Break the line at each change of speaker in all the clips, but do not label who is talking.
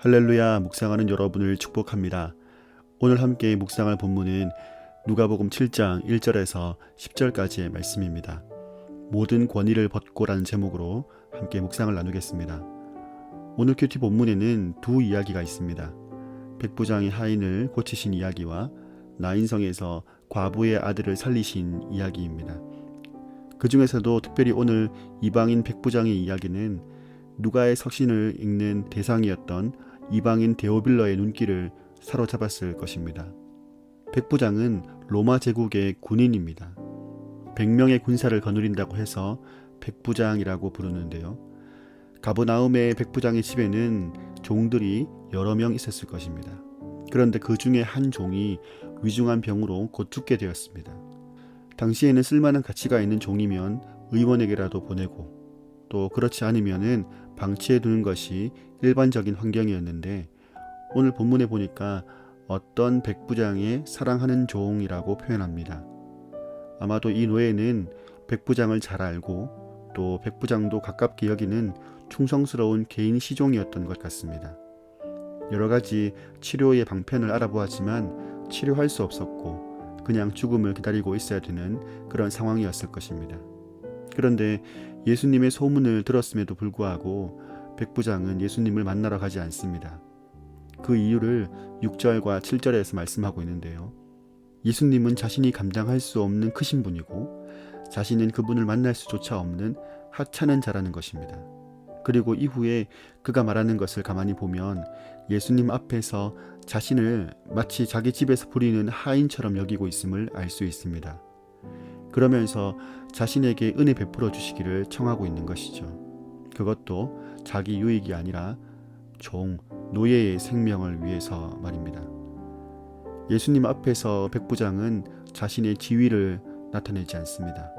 할렐루야, 묵상하는 여러분을 축복합니다. 오늘 함께 묵상할 본문은 누가복음 7장 1절에서 10절까지의 말씀입니다. 모든 권위를 벗고라는 제목으로 함께 묵상을 나누겠습니다. 오늘 큐티 본문에는 두 이야기가 있습니다. 백부장이 하인을 고치신 이야기와 나인성에서 과부의 아들을 살리신 이야기입니다. 그 중에서도 특별히 오늘 이방인 백부장의 이야기는 누가의 서신을 읽는 대상이었던 이방인 데오빌러의 눈길을 사로잡았을 것입니다. 백부장은 로마 제국의 군인입니다. 100명의 군사를 거느린다고 해서 백부장이라고 부르는데요. 가버나움의 백부장의 집에는 종들이 여러 명 있었을 것입니다. 그런데 그 중에 한 종이 위중한 병으로 곧 죽게 되었습니다. 당시에는 쓸만한 가치가 있는 종이면 의원에게라도 보내고 또 그렇지 않으면은 방치해 두는 것이 일반적인 환경이었는데 오늘 본문에 보니까 어떤 백부장의 사랑하는 종이라고 표현합니다. 아마도 이 노예는 백부장을 잘 알고 또 백부장도 가깝게 여기는 충성스러운 개인 시종이었던 것 같습니다. 여러 가지 치료의 방편을 알아보았지만 치료할 수 없었고 그냥 죽음을 기다리고 있어야 되는 그런 상황이었을 것입니다. 그런데 예수님의 소문을 들었음에도 불구하고 백부장은 예수님을 만나러 가지 않습니다. 그 이유를 6절과 7절에서 말씀하고 있는데요. 예수님은 자신이 감당할 수 없는 크신 분이고 자신은 그분을 만날 수조차 없는 하찮은 자라는 것입니다. 그리고 이후에 그가 말하는 것을 가만히 보면 예수님 앞에서 자신을 마치 자기 집에서 부리는 하인처럼 여기고 있음을 알 수 있습니다. 그러면서 자신에게 은혜 베풀어 주시기를 청하고 있는 것이죠. 그것도 자기 유익이 아니라 노예의 생명을 위해서 말입니다. 예수님 앞에서 백부장은 자신의 지위를 나타내지 않습니다.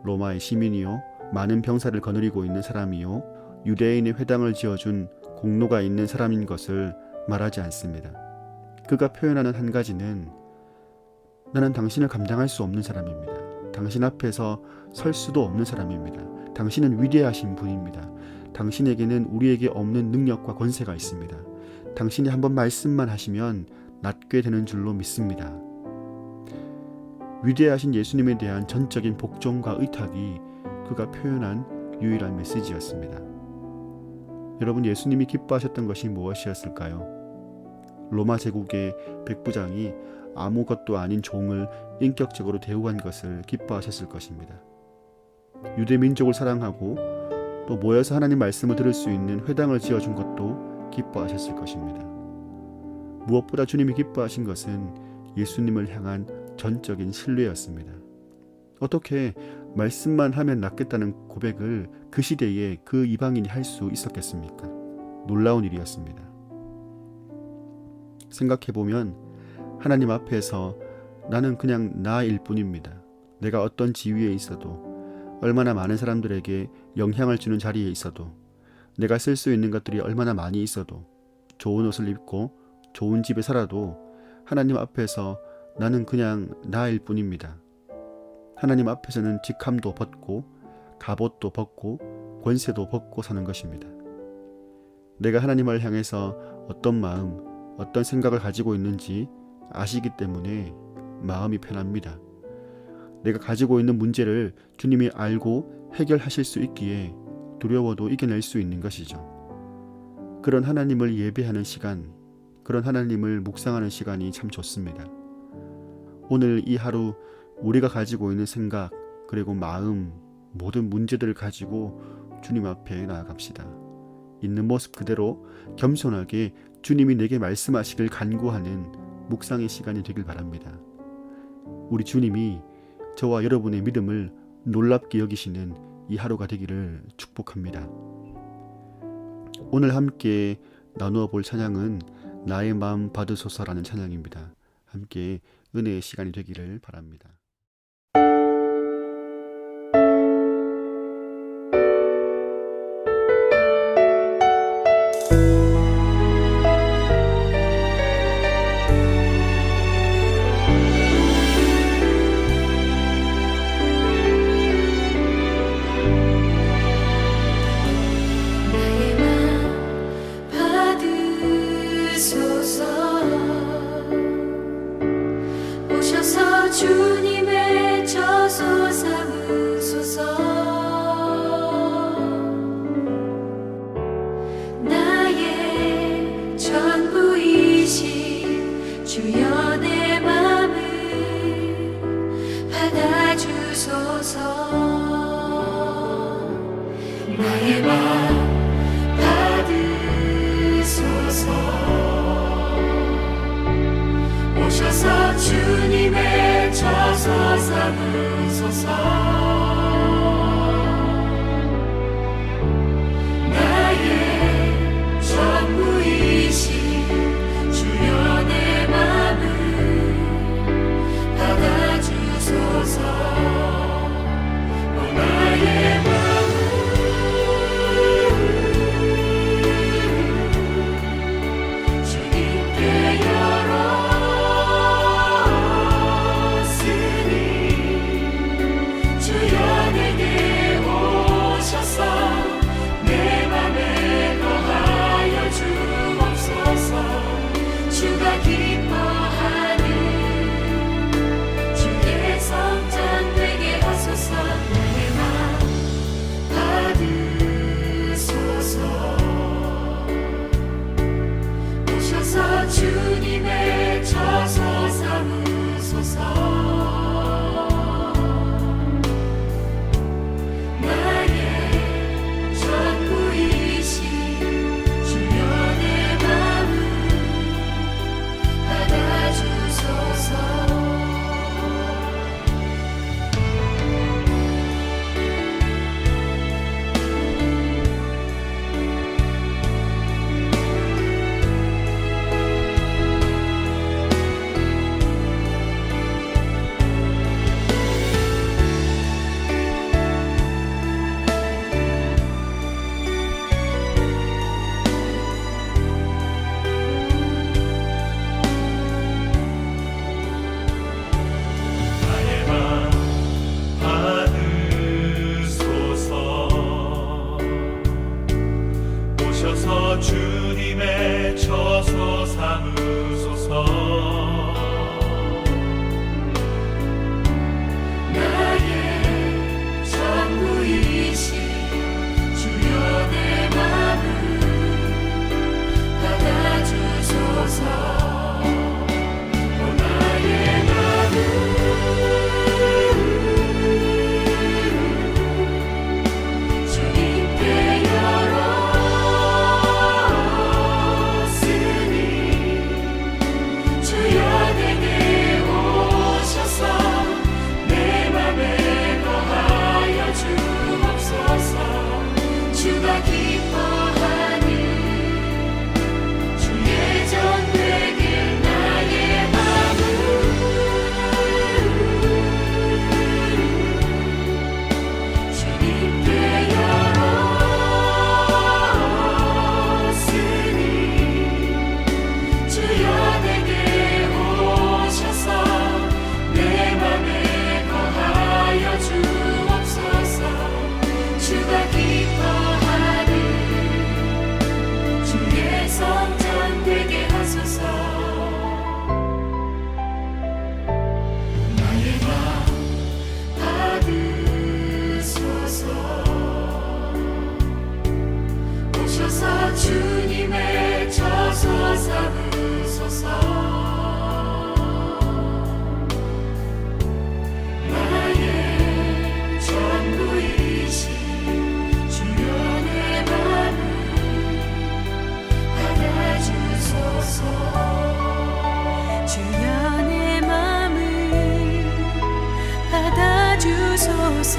로마의 시민이요, 많은 병사를 거느리고 있는 사람이요, 유대인의 회당을 지어준 공로가 있는 사람인 것을 말하지 않습니다. 그가 표현하는 한 가지는 나는 당신을 감당할 수 없는 사람입니다. 당신 앞에서 설 수도 없는 사람입니다. 당신은 위대하신 분입니다. 당신에게는 우리에게 없는 능력과 권세가 있습니다. 당신이 한번 말씀만 하시면 낫게 되는 줄로 믿습니다. 위대하신 예수님에 대한 전적인 복종과 의탁이 그가 표현한 유일한 메시지였습니다. 여러분, 예수님이 기뻐하셨던 것이 무엇이었을까요? 로마 제국의 백부장이 아무것도 아닌 종을 인격적으로 대우한 것을 기뻐하셨을 것입니다. 유대 민족을 사랑하고 또 모여서 하나님 말씀을 들을 수 있는 회당을 지어준 것도 기뻐하셨을 것입니다. 무엇보다 주님이 기뻐하신 것은 예수님을 향한 전적인 신뢰였습니다. 어떻게 말씀만 하면 낫겠다는 고백을 그 시대에 그 이방인이 할 수 있었겠습니까? 놀라운 일이었습니다. 생각해보면 하나님 앞에서 나는 그냥 나일 뿐입니다. 내가 어떤 지위에 있어도 얼마나 많은 사람들에게 영향을 주는 자리에 있어도 내가 쓸 수 있는 것들이 얼마나 많이 있어도 좋은 옷을 입고 좋은 집에 살아도 하나님 앞에서 나는 그냥 나일 뿐입니다. 하나님 앞에서는 직함도 벗고 갑옷도 벗고 권세도 벗고 사는 것입니다. 내가 하나님을 향해서 어떤 마음, 어떤 생각을 가지고 있는지 아시기 때문에 마음이 편합니다. 내가 가지고 있는 문제를 주님이 알고 해결하실 수 있기에 두려워도 이겨낼 수 있는 것이죠. 그런 하나님을 예배하는 시간, 그런 하나님을 묵상하는 시간이 참 좋습니다. 오늘 이 하루 우리가 가지고 있는 생각, 그리고 마음, 모든 문제들을 가지고 주님 앞에 나아갑시다. 있는 모습 그대로 겸손하게 주님이 내게 말씀하시길 간구하는 묵상의 시간이 되길 바랍니다. 우리 주님이 저와 여러분의 믿음을 놀랍게 여기시는 이 하루가 되기를 축복합니다. 오늘 함께 나누어 볼 찬양은 나의 마음 받으소서라는 찬양입니다. 함께 은혜의 시간이 되기를 바랍니다.
나의 맘 받으소서 나의 맘 받으소서. 오셔서 주님의 저서 삼으소서. 나의 전부이신 주여 내 맘을 받아주소서. 나의 맘을 주님께 열었으니 주여 내게 오셔서 내 맘에 거하여 주옵소서. 주가 기뻐하는 주의 성전 되게 하소서. 나의 맘 받으소서. 오셔서 주님의 저서 삼으소서. 나의 전부이신 주여 내 맘을 받아주소서. 나의 맘 받으소서. 오셔서 주님의 저서 삼으소서. 나의 전부이신 주여 내 맘을 받아주소서. 나의 맘을 주님께 열었으니 주여 내게 오셔서 내 맘에 거하여 주옵소서. 주가 기뻐하는 주의 전 되길 나의 맘을 주님께 열었으니 주여 내게 오셔서 내 맘에 거하여 주옵소서. 주가 기뻐하는 주의 성전 되게 하소서. 나의 맘 받으소서. 오셔서 주님의 저서 삼으소서. 나의 전부이신 주여 내 맘을 받아주소서.
주여 내 맘을 받아주소서.